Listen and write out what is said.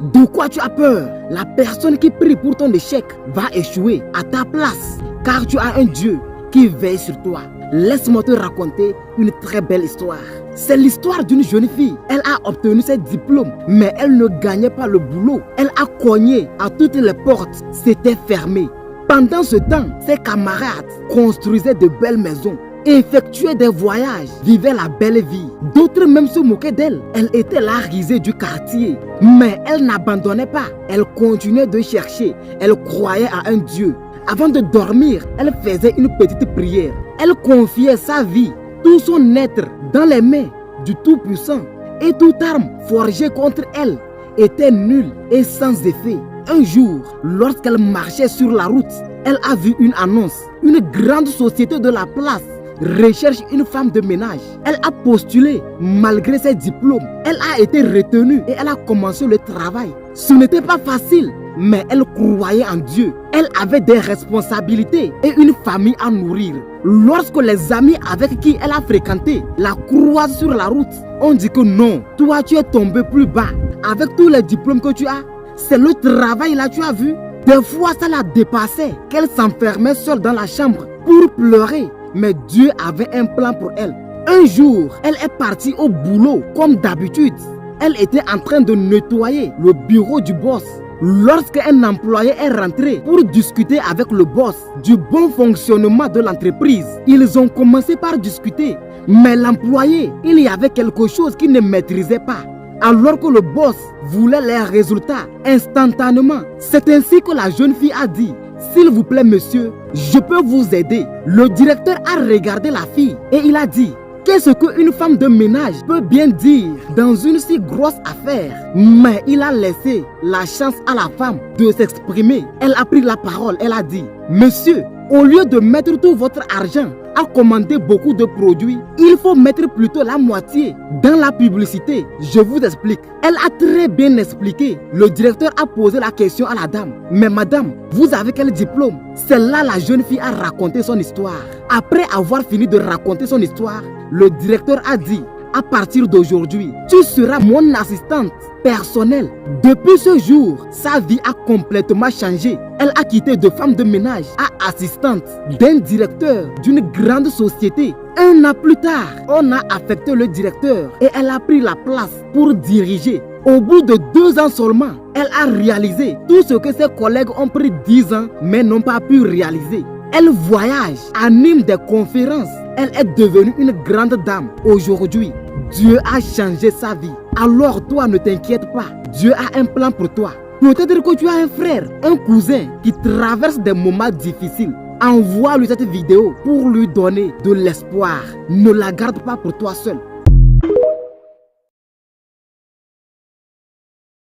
De quoi tu as peur? La personne qui prie pour ton échec va échouer à ta place, car tu as un Dieu qui veille sur toi. Laisse-moi te raconter une très belle histoire. C'est l'histoire d'une jeune fille. Elle a obtenu ses diplômes, mais elle ne gagnait pas le boulot. Elle a cogné à toutes les portes, c'était fermé. Pendant ce temps, ses camarades construisaient de belles maisons, effectuaient des voyages, vivaient la belle vie. D'autres même se moquaient d'elle. Elle était la risée du quartier. Mais elle n'abandonnait pas. Elle continuait de chercher. Elle croyait à un Dieu. Avant de dormir, elle faisait une petite prière. Elle confiait sa vie, tout son être dans les mains du Tout-Puissant. Et toute arme forgée contre elle était nulle et sans effet. Un jour, lorsqu'elle marchait sur la route, elle a vu une annonce. Une grande société de la place recherche une femme de ménage. Elle a postulé malgré ses diplômes. Elle a été retenue et elle a commencé le travail. Ce n'était pas facile, mais elle croyait en Dieu. Elle avait des responsabilités et une famille à nourrir. Lorsque les amis avec qui elle a fréquenté la croisent sur la route, on dit que non, toi tu es tombé plus bas. Avec tous les diplômes que tu as, c'est le travail là tu as vu. Des fois ça la dépassait, qu'elle s'enfermait seule dans la chambre pour pleurer. Mais Dieu avait un plan pour elle. Un jour, elle est partie au boulot comme d'habitude. Elle était en train de nettoyer le bureau du boss. Lorsqu'un employé est rentré pour discuter avec le boss du bon fonctionnement de l'entreprise, ils ont commencé par discuter. Mais l'employé, il y avait quelque chose qu'il ne maîtrisait pas. Alors que le boss voulait les résultats instantanément. C'est ainsi que la jeune fille a dit: s'il vous plaît monsieur, je peux vous aider. Le directeur a regardé la fille et il a dit: qu'est-ce qu'une femme de ménage peut bien dire dans une si grosse affaire? Mais il a laissé la chance à la femme de s'exprimer. Elle a pris la parole, elle a dit: monsieur, au lieu de mettre tout votre argent à commander beaucoup de produits, il faut mettre plutôt la moitié dans la publicité. Je vous explique. Elle a très bien expliqué. Le directeur a posé la question à la dame: mais madame, vous avez quel diplôme? C'est là la jeune fille a raconté son histoire. Après avoir fini de raconter son histoire, le directeur a dit: à partir d'aujourd'hui, tu seras mon assistante personnelle. Depuis ce jour, sa vie a complètement changé. Elle a quitté de femme de ménage à assistante d'un directeur d'une grande société. Un an plus tard, on a affecté le directeur et elle a pris la place pour diriger. Au bout de 2 ans seulement, elle a réalisé tout ce que ses collègues ont pris 10 ans mais n'ont pas pu réaliser. Elle voyage, anime des conférences. Elle est devenue une grande dame. Aujourd'hui, Dieu a changé sa vie. Alors toi, ne t'inquiète pas. Dieu a un plan pour toi. Peut-être que tu as un frère, un cousin qui traverse des moments difficiles. Envoie-lui cette vidéo pour lui donner de l'espoir. Ne la garde pas pour toi seul.